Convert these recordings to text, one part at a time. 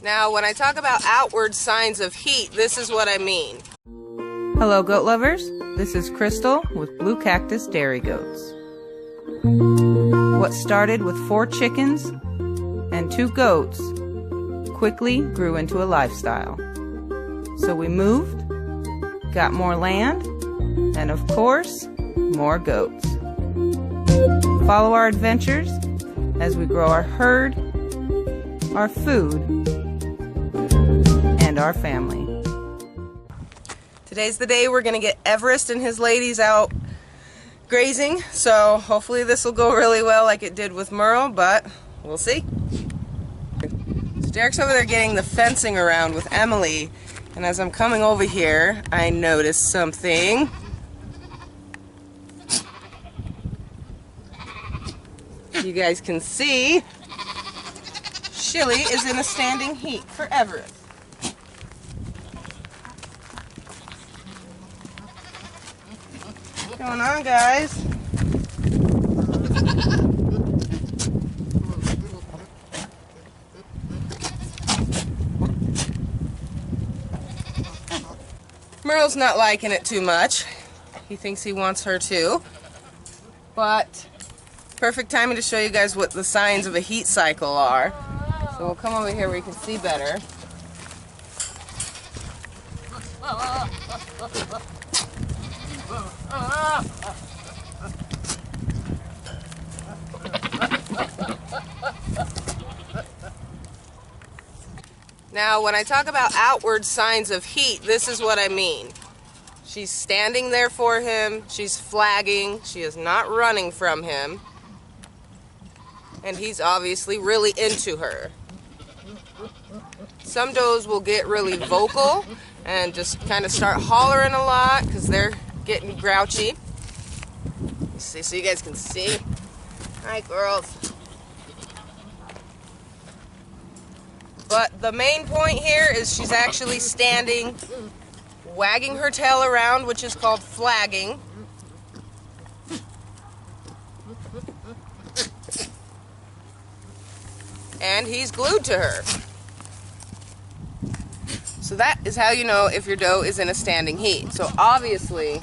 Now, when I talk about outward signs of heat, this is what I mean. Hello, goat lovers. This is Crystal with Blue Cactus Dairy Goats. What started with 4 chickens and 2 goats quickly grew into a lifestyle. So we moved, got more land, and of course, more goats. Follow our adventures as we grow our herd, our food, and our family. Today's the day we're going to get Everest and his ladies out grazing, so hopefully this will go really well like it did with Merle, but we'll see. So Derek's over there getting the fencing around with Emily, and as I'm coming over here, I noticed something. You guys can see Shilly is in a standing heat for Everest. What's going on, guys? Merle's not liking it too much. He thinks he wants her to. But perfect timing to show you guys what the signs of a heat cycle are. So we'll come over here where you can see better. Now, when I talk about outward signs of heat, this is what I mean. She's standing there for him, she's flagging, she is not running from him, and he's obviously really into her. Some does will get really vocal and just kind of start hollering a lot because they're getting grouchy. See, so you guys can see. Hi, girls. But the main point here is she's actually standing, wagging her tail around, which is called flagging. And he's glued to her. So that is how you know if your doe is in a standing heat. So obviously,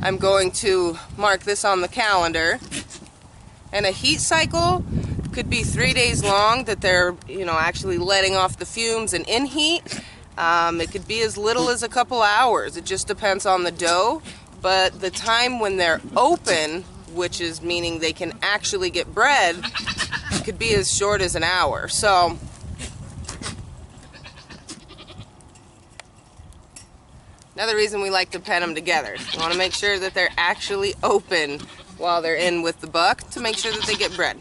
I'm going to mark this on the calendar. And a heat cycle could be 3 days long that they're, actually letting off the fumes and in heat. It could be as little as a couple hours. It just depends on the doe. But the time when they're open, which is meaning they can actually get bred, could be as short as an hour. So another reason we like to pen them together. You want to make sure that they're actually open while they're in with the buck to make sure that they get bred.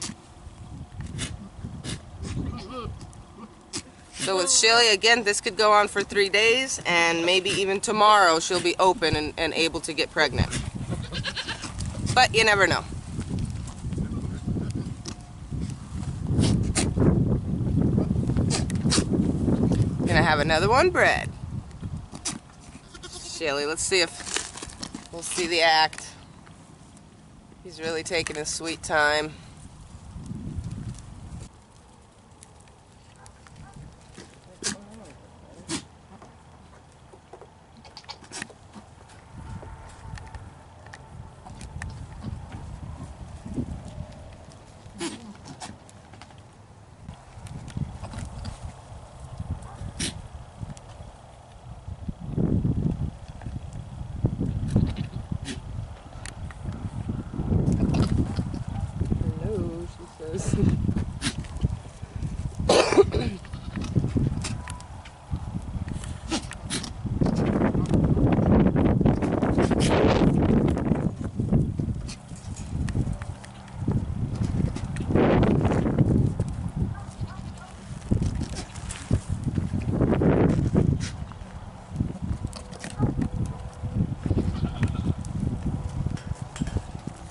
So with Shilly, again, this could go on for 3 days, and maybe even tomorrow she'll be open and able to get pregnant. But you never know. Gonna have another one bred. Shilly, let's see if we'll see the act. He's really taking his sweet time.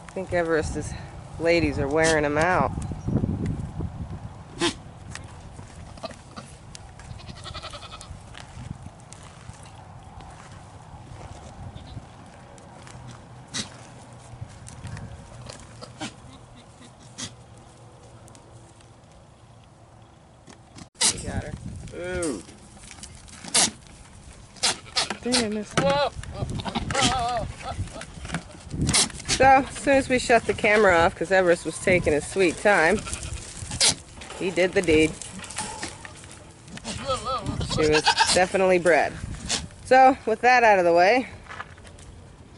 I think Everest's ladies are wearing him out. Ooh. Damn, this So, as soon as we shut the camera off, because Everest was taking his sweet time, he did the deed. She was definitely bred. So, with that out of the way,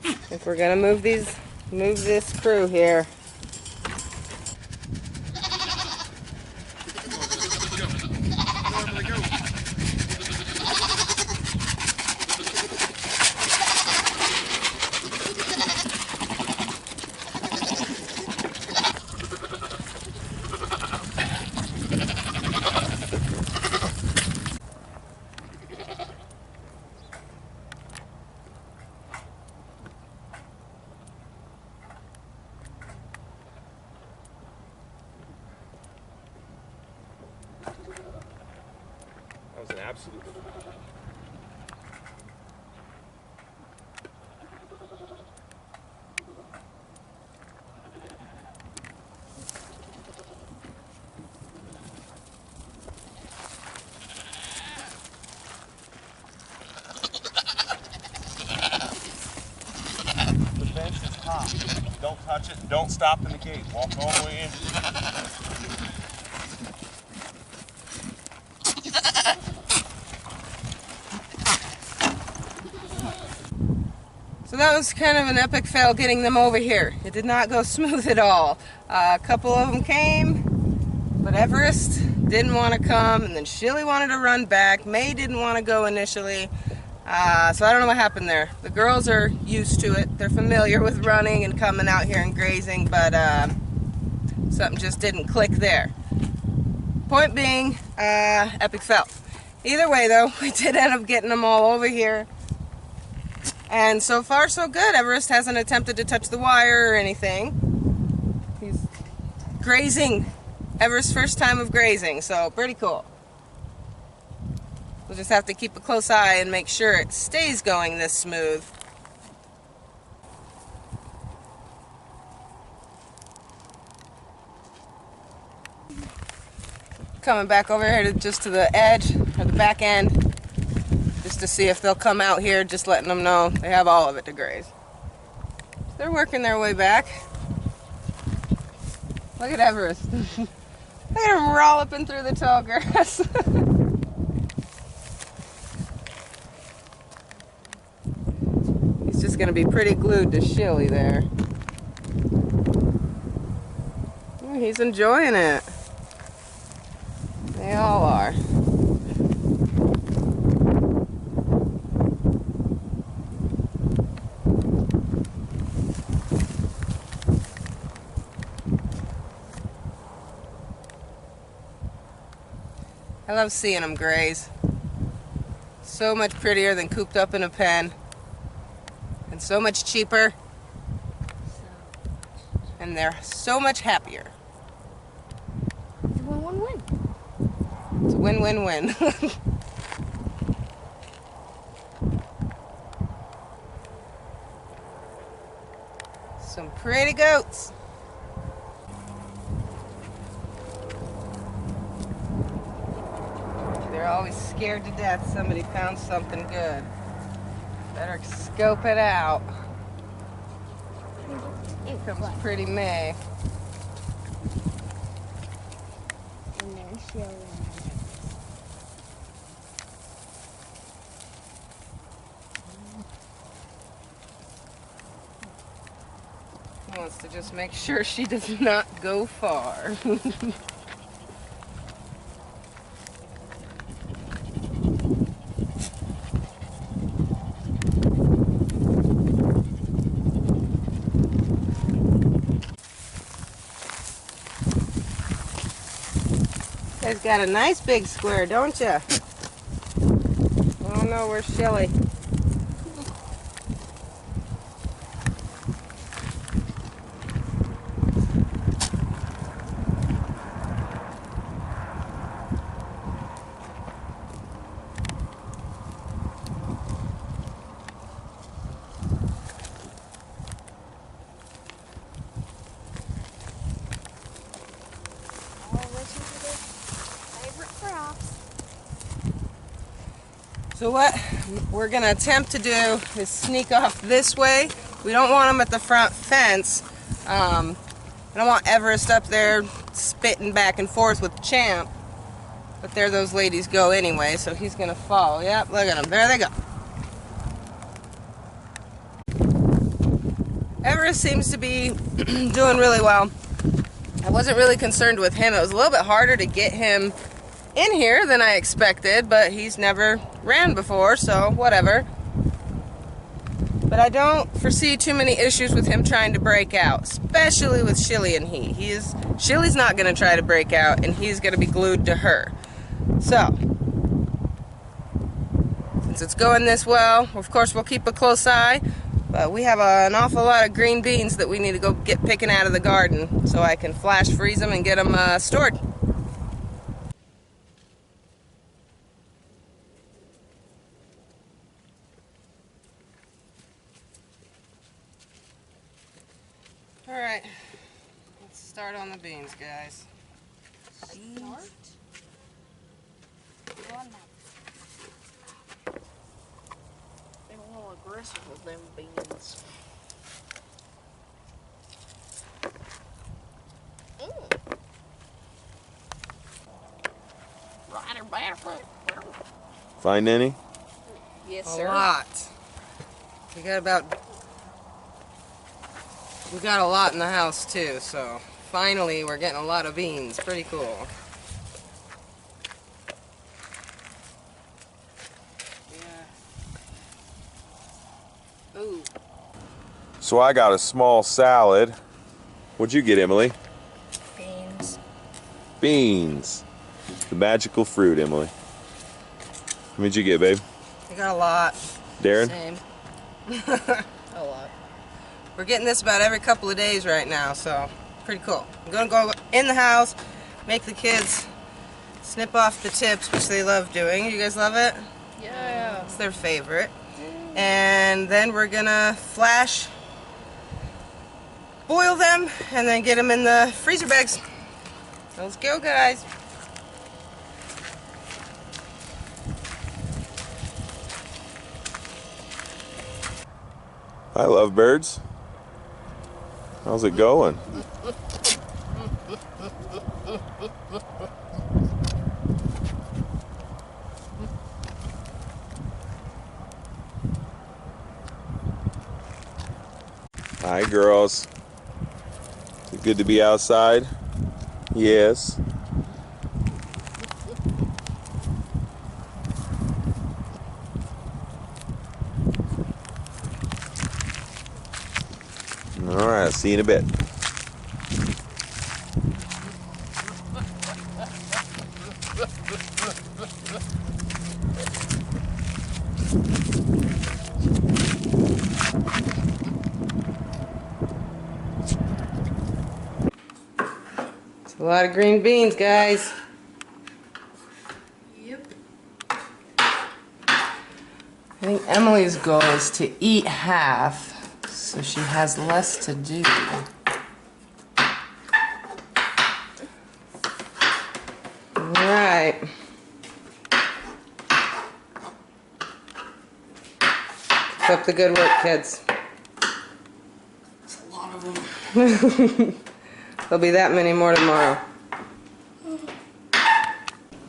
if we're gonna move this crew here. That was an absolute. The fence is hot. Don't touch it. Don't stop in the gate. Walk all the way in. So that was kind of an epic fail getting them over here. It did not go smooth at all. A couple of them came, but Everest didn't want to come, and then Shilly wanted to run back. May didn't want to go initially. So I don't know what happened there. The girls are used to it. They're familiar with running and coming out here and grazing, but something just didn't click there. Point being, epic fail. Either way though, we did end up getting them all over here. And so far so good. Everest hasn't attempted to touch the wire or anything. He's grazing. Everest's first time of grazing, so pretty cool. We'll just have to keep a close eye and make sure it stays going this smooth. Coming back over here just to the edge, or the back end, just to see if they'll come out here, just letting them know they have all of it to graze. So they're working their way back. Look at Everest. Look at him rollipping through the tall grass. He's just going to be pretty glued to Shilly there. Oh, he's enjoying it. They all are. I love seeing them graze. So much prettier than cooped up in a pen. And so much cheaper. And they're so much happier. It's a win-win-win. It's a win-win-win. Some pretty goats. They're always scared to death somebody found something good. Better scope it out. Here comes pretty May. And then she'll He wants to just make sure she does not go far. You guys got a nice big square, don't you? Oh no, where's Shilly? I'll listen to their favorite crops. So what we're going to attempt to do is sneak off this way. We don't want them at the front fence. I don't want Everest up there spitting back and forth with Champ. But there those ladies go anyway, so he's going to follow. Yep, look at them. There they go. Everest seems to be doing really well. I wasn't really concerned with him. It was a little bit harder to get him in here than I expected, but he's never ran before, so whatever. But I don't foresee too many issues with him trying to break out, especially with Shilly and he. Shilly's not going to try to break out, and he's going to be glued to her. So, since it's going this well, of course we'll keep a close eye, but we have an awful lot of green beans that we need to go get picking out of the garden so I can flash freeze them and get them stored. Alright, let's start on the beans, guys. Start? They're a little aggressive with them beans. Right or bad. Find any? Yes, A sir. lot. We got a lot in the house too, so finally we're getting a lot of beans. Pretty cool. Yeah. Ooh. So I got a small salad. What'd you get, Emily? Beans. Beans. The magical fruit, Emily. What'd you get, babe? We got a lot. Darren? Same. A lot. We're getting this about every couple of days right now, so pretty cool. I'm gonna go in the house, make the kids snip off the tips, which they love doing. You guys love it? Yeah. It's their favorite. And then we're gonna flash boil them and then get them in the freezer bags. So let's go, guys. I love birds. How's it going? Hi, girls. Is it good to be outside? Yes. All right, see you in a bit. It's a lot of green beans, guys. Yep. I think Emily's goal is to eat half, so she has less to do. Alright. Keep up the good work, kids. That's a lot of them. There'll be that many more tomorrow.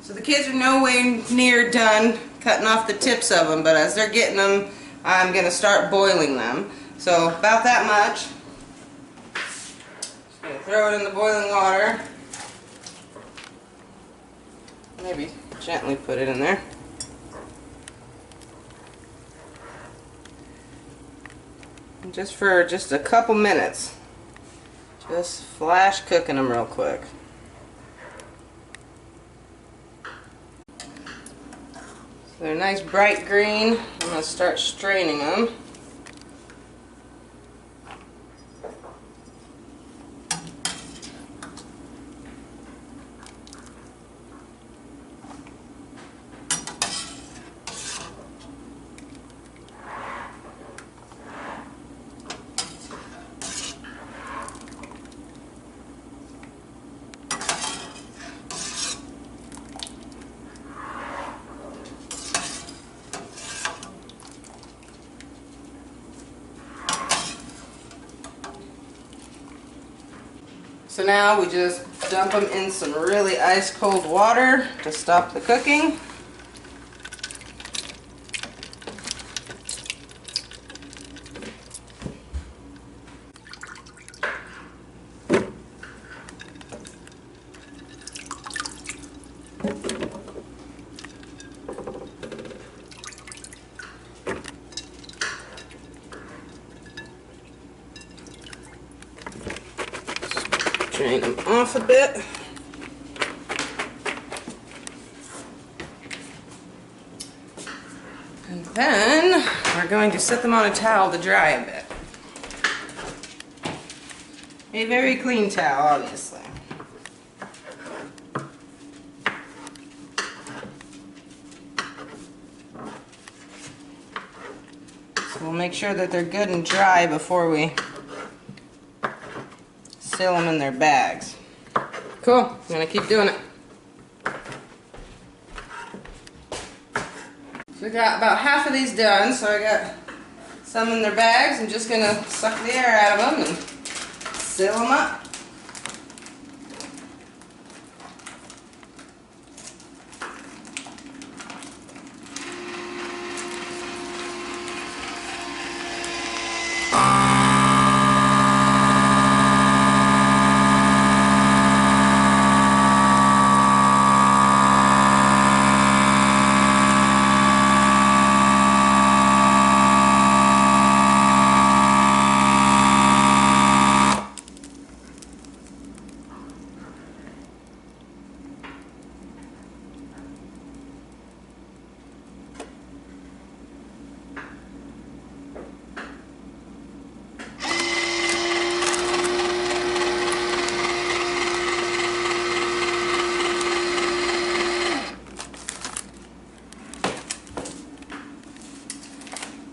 So the kids are no way near done cutting off the tips of them, but as they're getting them, I'm going to start boiling them. So about that much. Just going to throw it in the boiling water. Maybe gently put it in there. And just for a couple minutes. Just flash cooking them real quick. So they're nice bright green. I'm going to start straining them. So now we just dump them in some really ice cold water to stop the cooking. Drain them off a bit. And then we're going to set them on a towel to dry a bit. A very clean towel, obviously. So we'll make sure that they're good and dry before we seal them in their bags. Cool, I'm gonna keep doing it. So we got about half of these done, so I got some in their bags. I'm just gonna suck the air out of them and seal them up.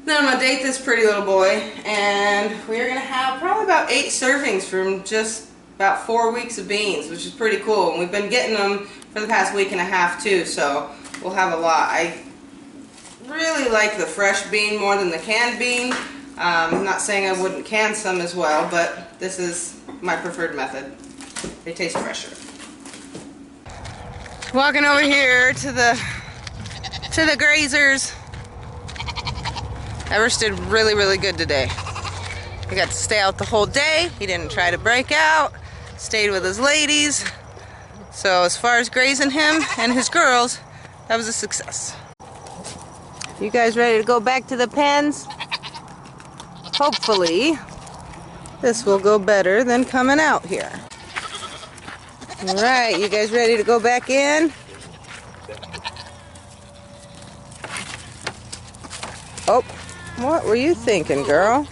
Then I'm gonna date this pretty little boy, and we're gonna have probably about 8 servings from just about 4 weeks of beans, which is pretty cool. And we've been getting them for the past week and a half too, so we'll have a lot. I really like the fresh bean more than the canned bean. I'm not saying I wouldn't can some as well, but this is my preferred method. They taste fresher. Walking over here to the grazers. Everest did really, really good today. He got to stay out the whole day. He didn't try to break out. Stayed with his ladies. So as far as grazing him and his girls, that was a success. You guys ready to go back to the pens? Hopefully, this will go better than coming out here. All right, you guys ready to go back in? Oh. What were you thinking, girl?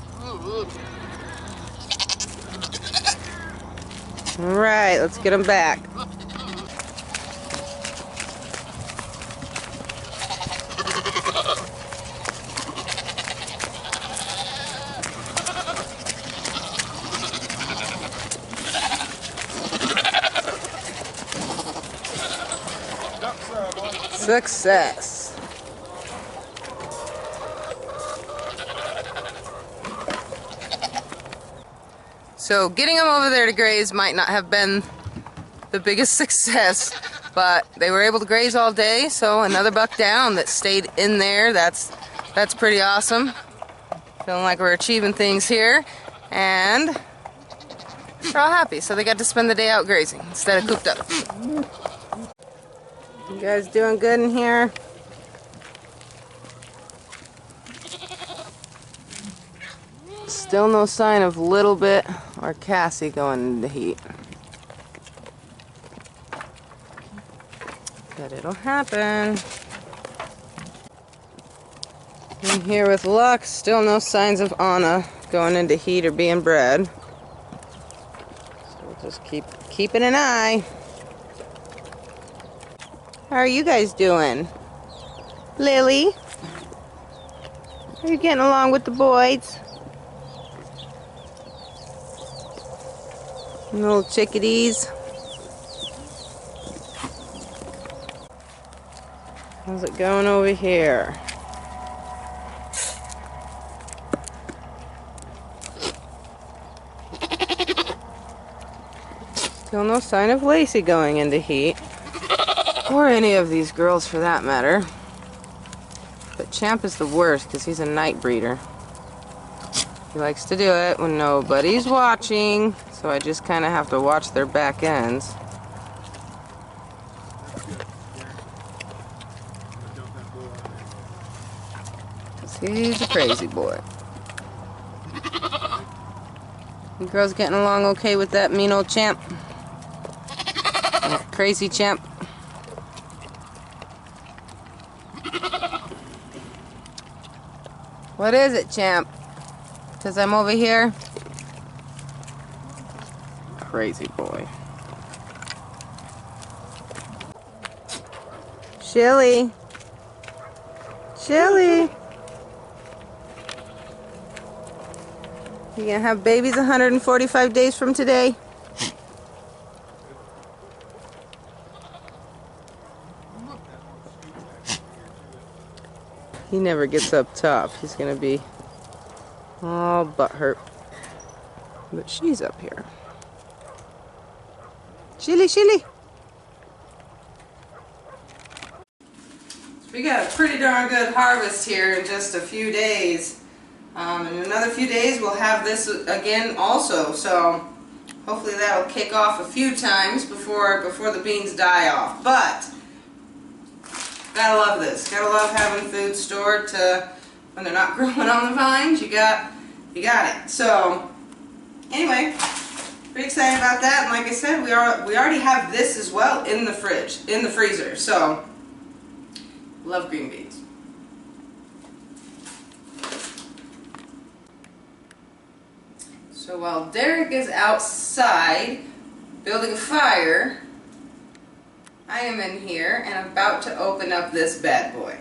All right, let's get them back. Success. So getting them over there to graze might not have been the biggest success, but they were able to graze all day, so another buck down that stayed in there. That's pretty awesome. Feeling like we're achieving things here, and they're all happy, so they got to spend the day out grazing instead of cooped up. You guys doing good in here? Still no sign of Little Bit or Cassie going into heat. But it'll happen. And here with luck, still no signs of Anna going into heat or being bred. So we'll just keep keeping an eye. How are you guys doing? Lily? Are you getting along with the boys? Little chickadees. How's it going over here? Still no sign of Lacey going into heat. Or any of these girls for that matter. But Champ is the worst because he's a night breeder. He likes to do it when nobody's watching, so I just kind of have to watch their back ends. He's a crazy boy. You girls getting along okay with that mean old Champ? That crazy Champ? What is it, Champ? Because I'm over here? Crazy boy. Chili. Chili. You gonna have babies 145 days from today? He never gets up top. He's gonna be all butthurt. But she's up here. Chili, chili. We got a pretty darn good harvest here in just a few days. In another few days we'll have this again also, so hopefully that'll kick off a few times before the beans die off. But gotta love this. Gotta love having food stored to when they're not growing on the vines. You got it. So anyway, pretty excited about that. And like I said, we already have this as well in the fridge, in the freezer. So love green beans. So while Derek is outside building a fire, I am in here and about to open up this bad boy.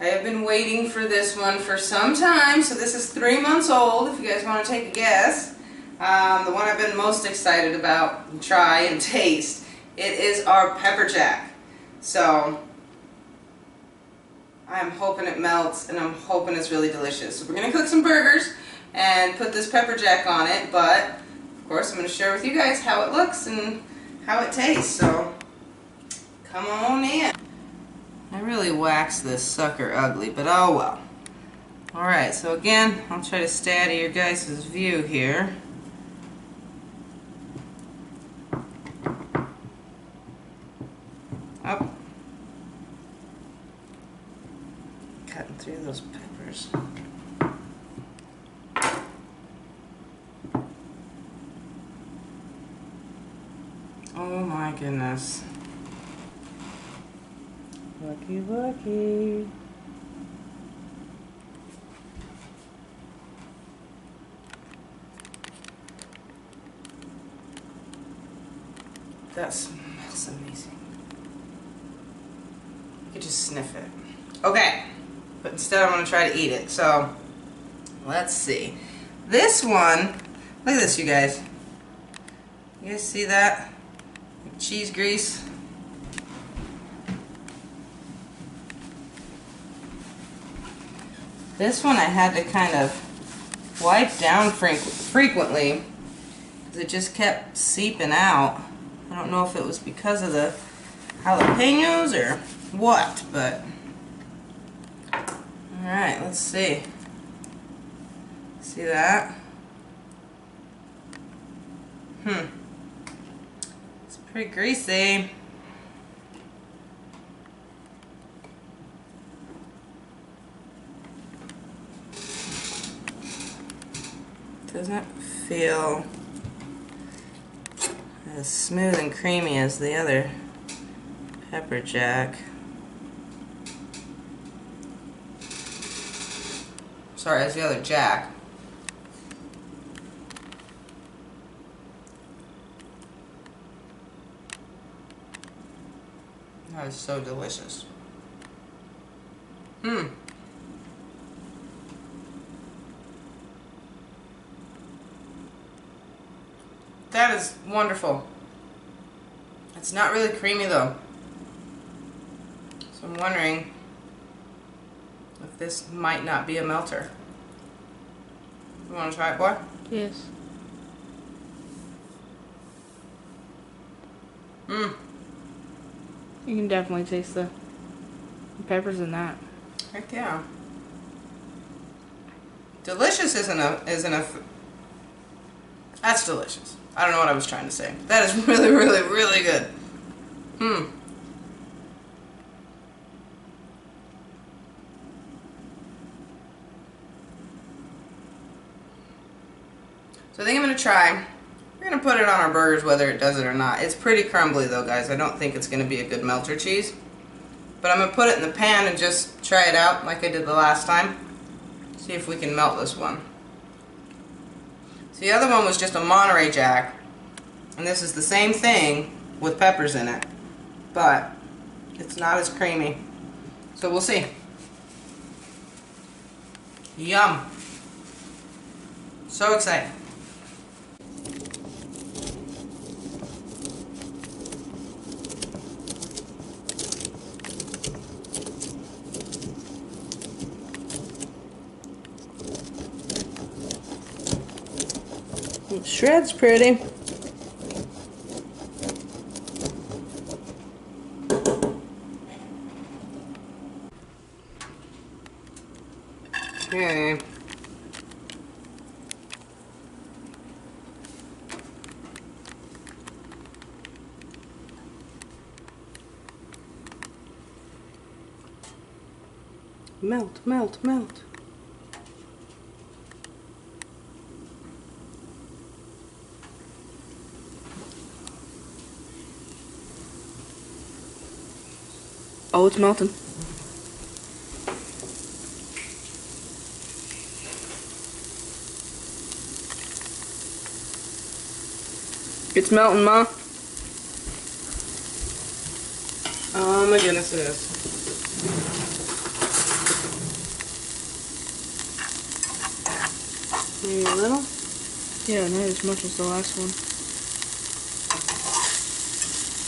I have been waiting for this one for some time, so this is 3 months old, if you guys want to take a guess. The one I've been most excited about and try and taste, it is our pepper jack. So I'm hoping it melts and I'm hoping it's really delicious. So we're going to cook some burgers and put this pepper jack on it, but of course I'm going to share with you guys how it looks and how it tastes, so come on in. I really waxed this sucker ugly, but oh well. Alright, so again, I'll try to stay out of your guys' view here. Up. Cutting through those peppers. Oh my goodness. Lucky, lucky. That smells amazing. You could just sniff it. Okay, but instead I'm going to try to eat it. So, let's see. This one, look at this, you guys. You guys see that? Cheese grease. This one I had to kind of wipe down frequently because it just kept seeping out. I don't know if it was because of the jalapenos or what, but alright, let's see. See that? It's pretty greasy. Doesn't feel as smooth and creamy as the other pepper jack. Sorry, as the other jack. That is so delicious. That is wonderful. It's not really creamy though. So I'm wondering if this might not be a melter. You want to try it, boy? Yes. Mmm. You can definitely taste the peppers in that. Heck yeah. Delicious isn't a that's delicious. I don't know what I was trying to say. That is really, really, really good. Hmm. So I think I'm going to try. We're going to put it on our burgers whether it does it or not. It's pretty crumbly though, guys. I don't think it's going to be a good melter cheese. But I'm going to put it in the pan and just try it out like I did the last time. See if we can melt this one. So the other one was just a Monterey Jack. And this is the same thing with peppers in it. But it's not as creamy. So we'll see. Yum. So excited. Shred's pretty. Okay. Melt, melt, melt. Oh, it's melting. It's melting, Ma. Oh my goodness, it is. Maybe a little? Yeah, not as much as the last one.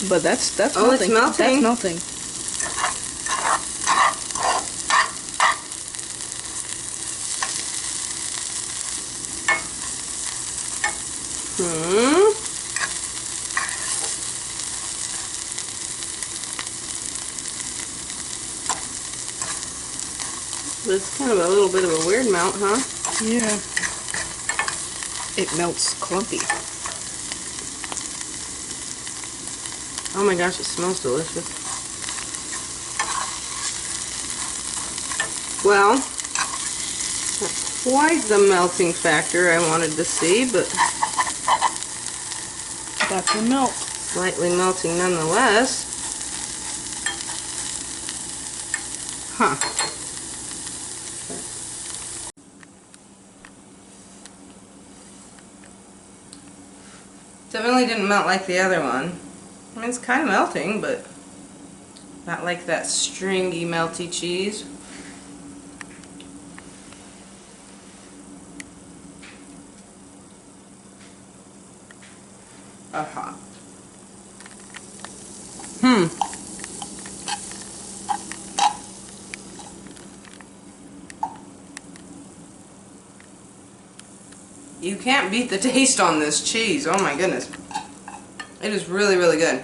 But that's Oh, it's melting. melting. That's melting. Hmm. But it's kind of a little bit of a weird melt, huh? Yeah. It melts clumpy. Oh my gosh, it smells delicious. Well, not quite the melting factor I wanted to see, but That's the melt. slightly melting nonetheless. Huh. Definitely didn't melt like the other one. I mean, it's kind of melting, but not like that stringy, melty cheese. Uh-huh. You can't beat the taste on this cheese. Oh my goodness. It is really, really good.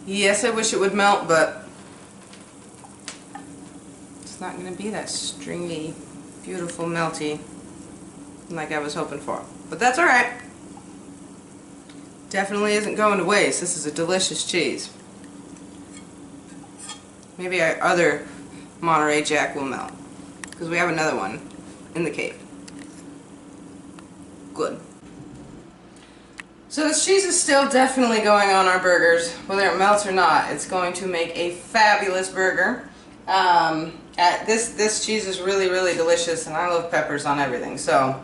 Yes, I wish it would melt, but it's not going to be that stringy, beautiful, melty like I was hoping for. But that's alright. Definitely isn't going to waste. This is a delicious cheese. Maybe our other Monterey Jack will melt, because we have another one in the cave. Good. So this cheese is still definitely going on our burgers. Whether it melts or not, it's going to make a fabulous burger. This cheese is really, really delicious, and I love peppers on everything. So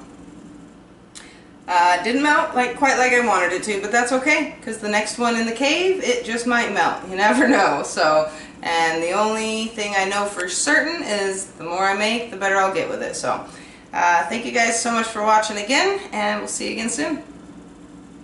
didn't melt quite like I wanted it to, but that's okay, because the next one in the cave, it just might melt. You never know. So, and the only thing I know for certain is the more I make, the better I'll get with it. So thank you guys so much for watching again, and we'll see you again soon.